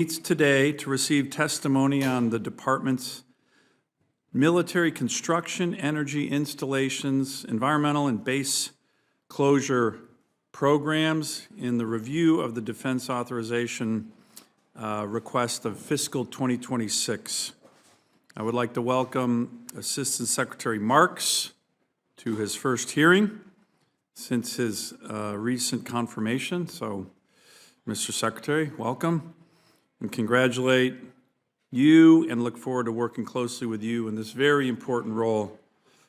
Meets today to receive testimony on the department's military construction, energy installations, environmental and base closure programs in the review of the Defense Authorization request of fiscal 2026. I would like to welcome Assistant Secretary Marks to his first hearing since his recent confirmation. So, Mr. Secretary, welcome. And congratulate you and look forward to working closely with you in this very important role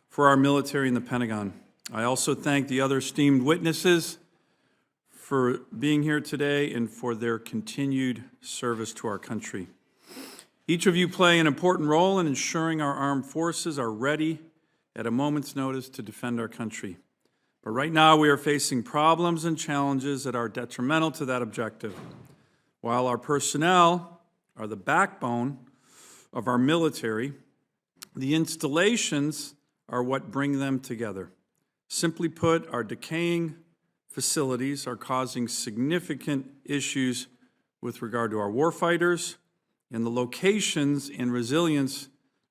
for our military and the Pentagon. I also thank the other esteemed witnesses for being here today and for their continued service to our country. Each of you play an important role in ensuring our armed forces are ready at a moment's notice to defend our country. But right now we are facing problems and challenges that are detrimental to that objective. While our personnel are the backbone of our military, the installations are what bring them together. Simply put, our decaying facilities are causing significant issues with regard to our warfighters, and the locations and resilience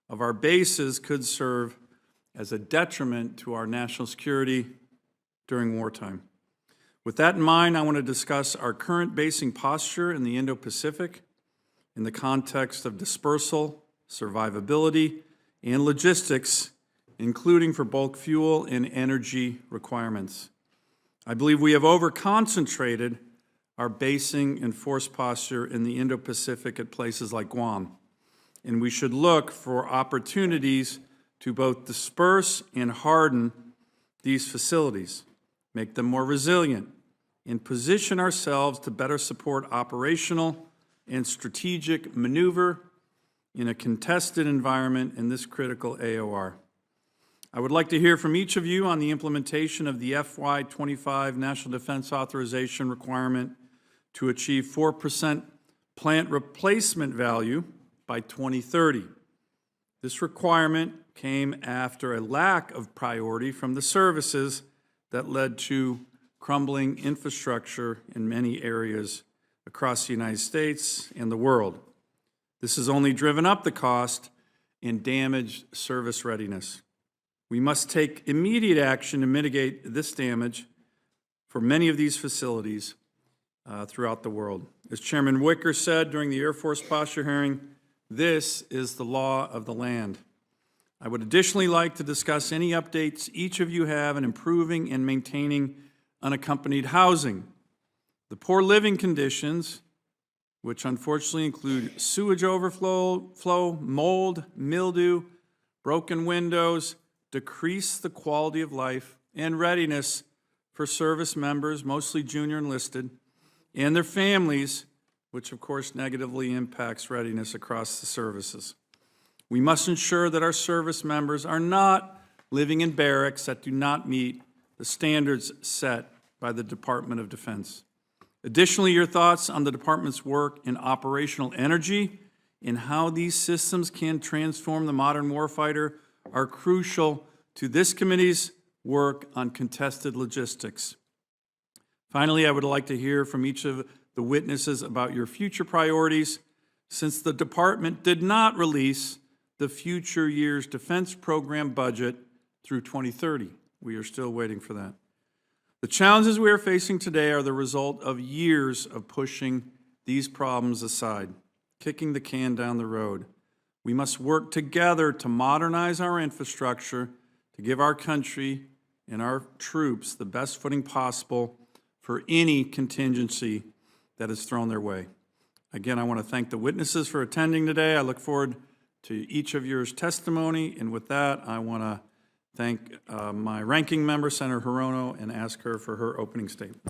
of our bases could serve as a detriment to our national security during wartime. With that in mind, I want to discuss our current basing posture in the Indo-Pacific in the context of dispersal, survivability, and logistics, including for bulk fuel and energy requirements. I believe we have over-concentrated our basing and force posture in the Indo-Pacific at places like Guam, and we should look for opportunities to both disperse and harden these facilities, make them more resilient, and position ourselves to better support operational and strategic maneuver in a contested environment in this critical AOR. I would like to hear from each of you on the implementation of the FY25 National Defense Authorization requirement to achieve 4% plant replacement value by 2030. This requirement came after a lack of priority from the services that led to crumbling infrastructure in many areas across the United States and the world. This has only driven up the cost and damaged service readiness. We must take immediate action to mitigate this damage for many of these facilities throughout the world. As Chairman Wicker said during the Air Force posture hearing, this is the law of the land. I would additionally like to discuss any updates each of you have in improving and maintaining unaccompanied housing. The poor living conditions, which unfortunately include sewage overflow, mold, mildew, broken windows, decrease the quality of life and readiness for service members, mostly junior enlisted, and their families, which of course negatively impacts readiness across the services. We must ensure that our service members are not living in barracks that do not meet the standards set by the Department of Defense. Additionally, your thoughts on the Department's work in operational energy and how these systems can transform the modern warfighter are crucial to this committee's work on contested logistics. Finally, I would like to hear from each of the witnesses about your future priorities, since the Department did not release the future year's defense program budget through 2030. We are still waiting for that. The challenges we are facing today are the result of years of pushing these problems aside, kicking the can down the road. We must work together to modernize our infrastructure, to give our country and our troops the best footing possible for any contingency that is thrown their way. Again, I want to thank the witnesses for attending today. I look forward to each of yours testimony, and with that, I want to thank my ranking member, Senator Hirono, and ask her for her opening statement.